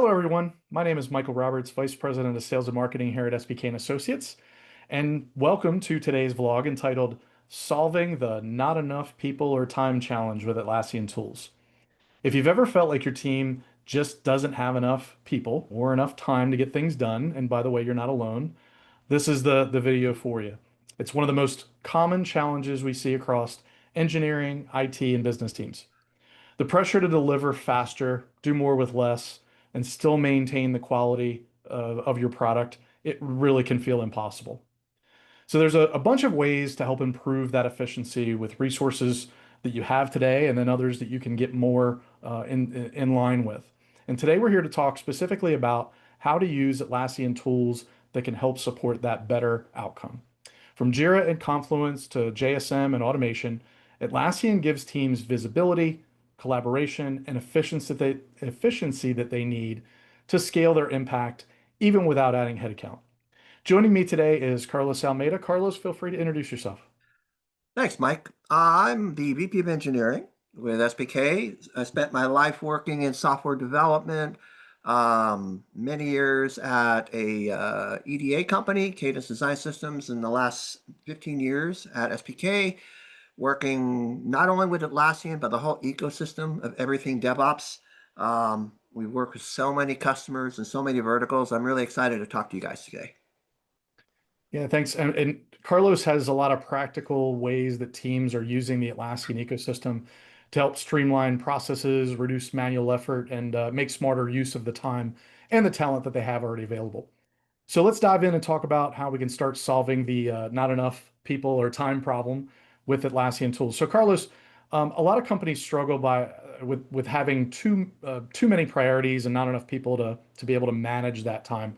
Hello, everyone. My name is Michael Roberts, Vice President of Sales and Marketing here at SPK and Associates. And welcome to today's vlog entitled Solving the Not Enough People or Time Challenge with Atlassian Tools. If you've ever felt like your team just doesn't have enough people or enough time to get things done, and by the way, you're not alone, this is the video for you. It's one of the most common challenges we see across engineering, IT, and business teams. The pressure to deliver faster, do more with less, and still maintain the quality of your product, it really can feel impossible. So there's a bunch of ways to help improve that efficiency with resources that you have today and then others that you can get more in line with. And today we're here to talk specifically about how to use Atlassian tools that can help support that better outcome. From Jira and Confluence to JSM and automation, Atlassian gives teams visibility, collaboration, and efficiency that they need to scale their impact even without adding headcount. Joining me today is Carlos Almeida. Carlos, feel free to introduce yourself. Thanks, Mike. I'm the VP of Engineering with SPK. I spent my life working in software development, many years at a EDA company, Cadence Design Systems, in the last 15 years at SPK, working not only with Atlassian, but the whole ecosystem of everything DevOps. We work with so many customers and so many verticals. I'm really excited to talk to you guys today. Yeah, thanks. And Carlos has a lot of practical ways that teams are using the Atlassian ecosystem to help streamline processes, reduce manual effort, and make smarter use of the time and the talent that they have already available. So let's dive in and talk about how we can start solving the not enough people or time problem with Atlassian tools. So Carlos, a lot of companies struggle with having too many priorities and not enough people to be able to manage that time.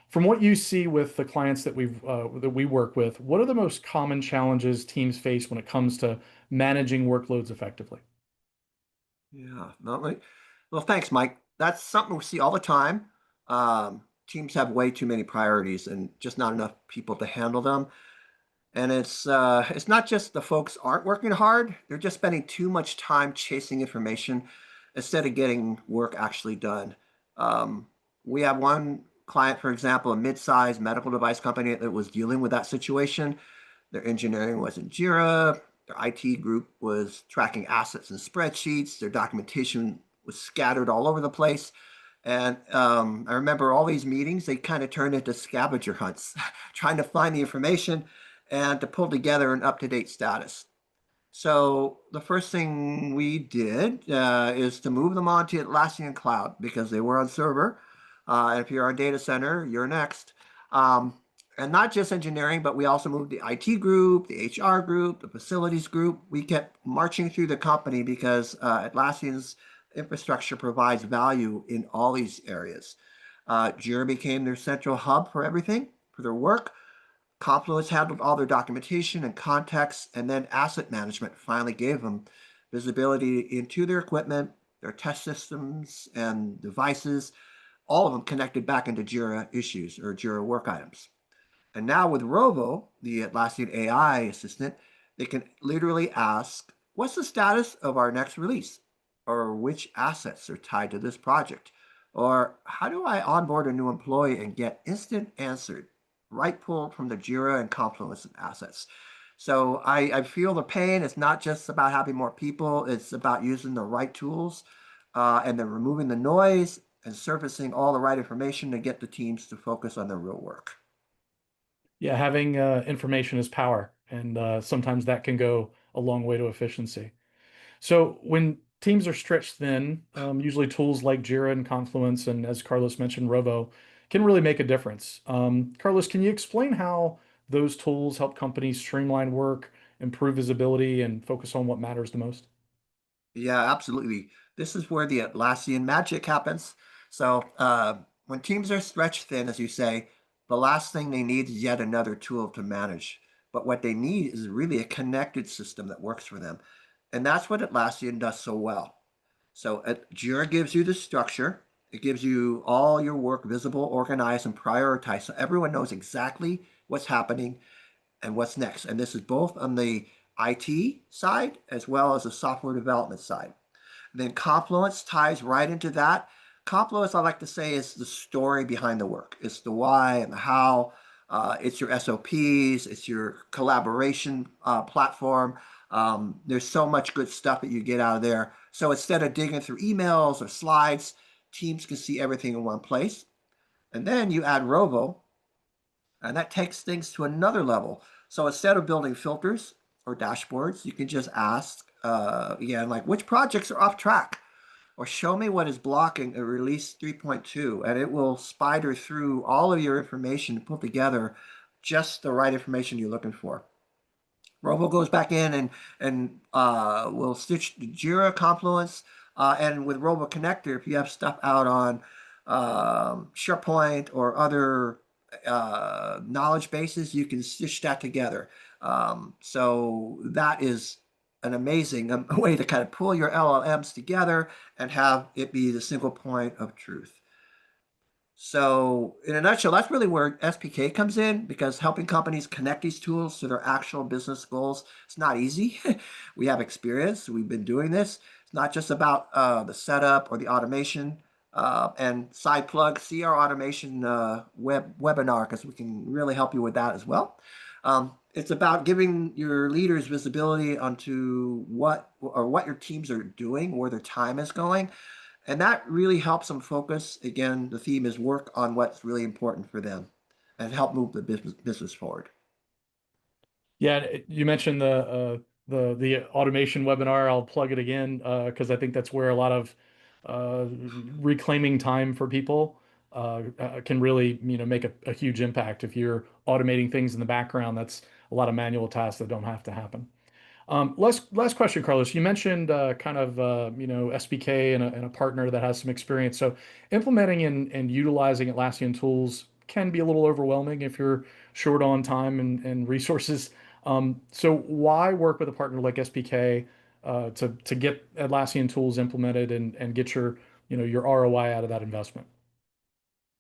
From what you see with the clients that we work with, what are the most common challenges teams face when it comes to managing workloads effectively? Yeah, well, thanks, Mike. That's something we see all the time. Teams have way too many priorities and just not enough people to handle them. And it's not just the folks aren't working hard; they're just spending too much time chasing information instead of getting work actually done. We have one client, for example, a mid-sized medical device company that was dealing with that situation. Their engineering was in Jira. Their IT group was tracking assets and spreadsheets. Their documentation was scattered all over the place. And I remember all these meetings, they kind of turned into scavenger hunts, trying to find the information and to pull together an up-to-date status. So the first thing we did is to move them on to Atlassian Cloud because they were on server. And if you're on data center, you're next. And not just engineering, but we also moved the IT group, the HR group, the facilities group. We kept marching through the company because Atlassian's infrastructure provides value in all these areas. Jira became their central hub for everything, for their work. Confluence handled all their documentation and context, and then asset management finally gave them visibility into their equipment, their test systems and devices, all of them connected back into Jira issues or Jira work items. And now with Rovo, the Atlassian AI assistant, they can literally ask, what's the status of our next release? Or which assets are tied to this project? Or how do I onboard a new employee and get instant answered, right pulled from the Jira and Confluence assets? So I feel the pain. It's not just about having more people. It's about using the right tools and then removing the noise and surfacing all the right information to get the teams to focus on their real work. Yeah, having information is power, and sometimes that can go a long way to efficiency. So when teams are stretched thin, usually tools like Jira and Confluence, and as Carlos mentioned, Rovo, can really make a difference. Carlos, can you explain how those tools help companies streamline work, improve visibility, and focus on what matters the most? Yeah, absolutely. This is where the Atlassian magic happens. So when teams are stretched thin, as you say, the last thing they need is yet another tool to manage. But what they need is really a connected system that works for them. And that's what Atlassian does so well. So Jira gives you the structure. It gives you all your work visible, organized, and prioritized. So everyone knows exactly what's happening and what's next. And this is both on the IT side as well as the software development side. Then Confluence ties right into that. Confluence, I like to say, is the story behind the work. It's the why and the how. It's your SOPs. It's your collaboration platform. There's so much good stuff that you get out of there. So instead of digging through emails or slides, teams can see everything in one place. And then you add Rovo, and that takes things to another level. So instead of building filters or dashboards, you can just ask, again, like which projects are off track? Or show me what is blocking a release 3.2, and it will spider through all of your information to put together just the right information you're looking for. Robo goes back in and will stitch the Jira, Confluence, and with Robo Connector, if you have stuff out on SharePoint or other knowledge bases, you can stitch that together. So that is an amazing way to kind of pull your LLMs together and have it be the single point of truth. So, in a nutshell, that's really where SPK comes in because helping companies connect these tools to their actual business goals, it's not easy. We have experience. We've been doing this. It's not just about the setup or the automation. And side plug, see our automation webinar because we can really help you with that as well. It's about giving your leaders visibility onto what your teams are doing, where their time is going, and that really helps them focus. Again, the theme is work on what's really important for them and help move the business forward. Yeah, you mentioned the automation webinar. I'll plug it again because I think that's where a lot of uh, reclaiming time for people can really, make a huge impact. If you're automating things in the background, that's a lot of manual tasks that don't have to happen. Last question, Carlos. You mentioned kind of SPK and a partner that has some experience. So implementing and utilizing Atlassian tools can be a little overwhelming if you're short on time and resources. So why work with a partner like SPK to get Atlassian tools implemented and get your ROI out of that investment?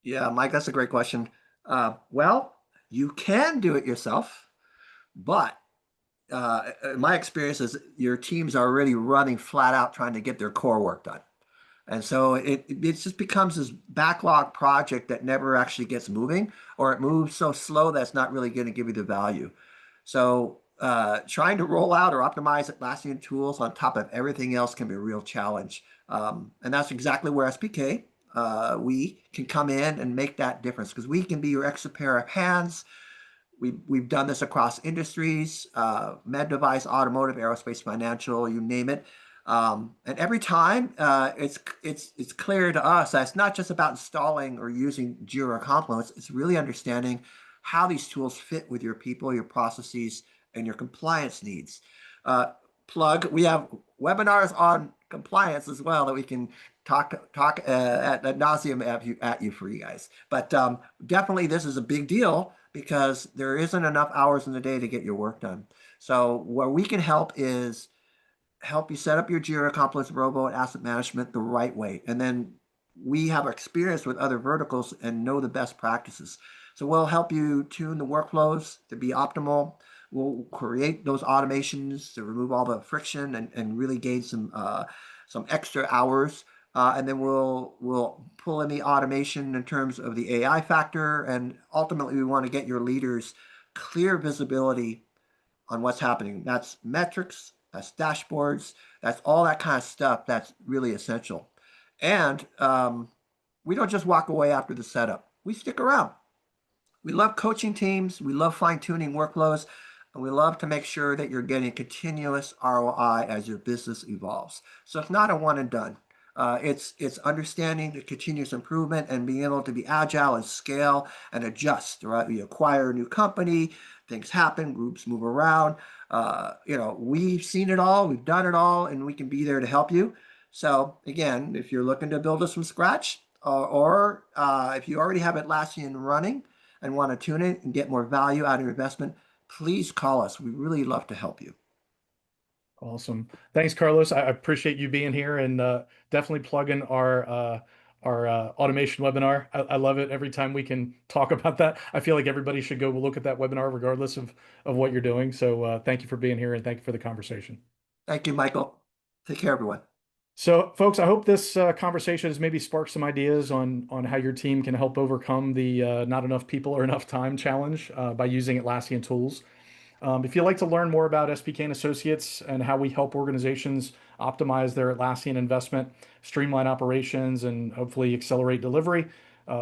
Yeah, Mike, that's a great question. Well, you can do it yourself, but my experience is your teams are already running flat out trying to get their core work done. And so it just becomes this backlog project that never actually gets moving, or it moves so slow that's not really going to give you the value. So trying to roll out or optimize Atlassian tools on top of everything else can be a real challenge. And that's exactly where SPK, we can come in and make that difference because we can be your extra pair of hands. We've done this across industries, med device, automotive, aerospace, financial, you name it. And every time it's clear to us that it's not just about installing or using Jira or Confluence. It's really understanding how these tools fit with your people, your processes, and your compliance needs. Uh, Plug. We have webinars on compliance as well that we can talk at nauseum at you for you guys. But definitely, this is a big deal because there isn't enough hours in the day to get your work done. So where we can help is help you set up your Jira, Confluence, Rovo, and asset management the right way. And then we have experience with other verticals and know the best practices. So we'll help you tune the workflows to be optimal. We'll create those automations to remove all the friction and really gain some extra hours. And then we'll pull in the automation in terms of the AI factor. And ultimately, we want to get your leaders clear visibility on what's happening. That's metrics, that's dashboards, that's all that kind of stuff that's really essential. And we don't just walk away after the setup. We stick around. We love coaching teams. We love fine-tuning workflows. And we love to make sure that you're getting continuous ROI as your business evolves. So it's not a one and done. It's understanding the continuous improvement and being able to be agile and scale and adjust. Right, we acquire a new company, things happen, groups move around. We've seen it all, we've done it all, and we can be there to help you. So again, if you're looking to build us from scratch, or if you already have Atlassian running and want to tune it and get more value out of your investment, please call us. We really love to help you. Awesome. Thanks, Carlos. I appreciate you being here and definitely plugging our automation webinar. I love it every time we can talk about that. I feel like everybody should go look at that webinar regardless of what you're doing. So thank you for being here and thank you for the conversation. Thank you, Michael. Take care, everyone. So, folks, I hope this conversation has maybe sparked some ideas on how your team can help overcome the not enough people or enough time challenge by using Atlassian tools. If you'd like to learn more about SPK and Associates and how we help organizations optimize their Atlassian investment, streamline operations, and hopefully accelerate delivery,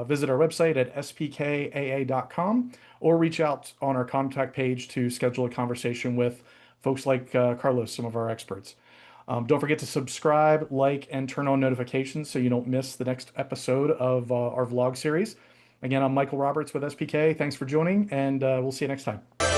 visit our website at spkaa.com or reach out on our contact page to schedule a conversation with folks like Carlos, some of our experts. Don't forget to subscribe, like, and turn on notifications so you don't miss the next episode of our vlog series. Again, I'm Michael Roberts with SPK. Thanks for joining, and we'll see you next time.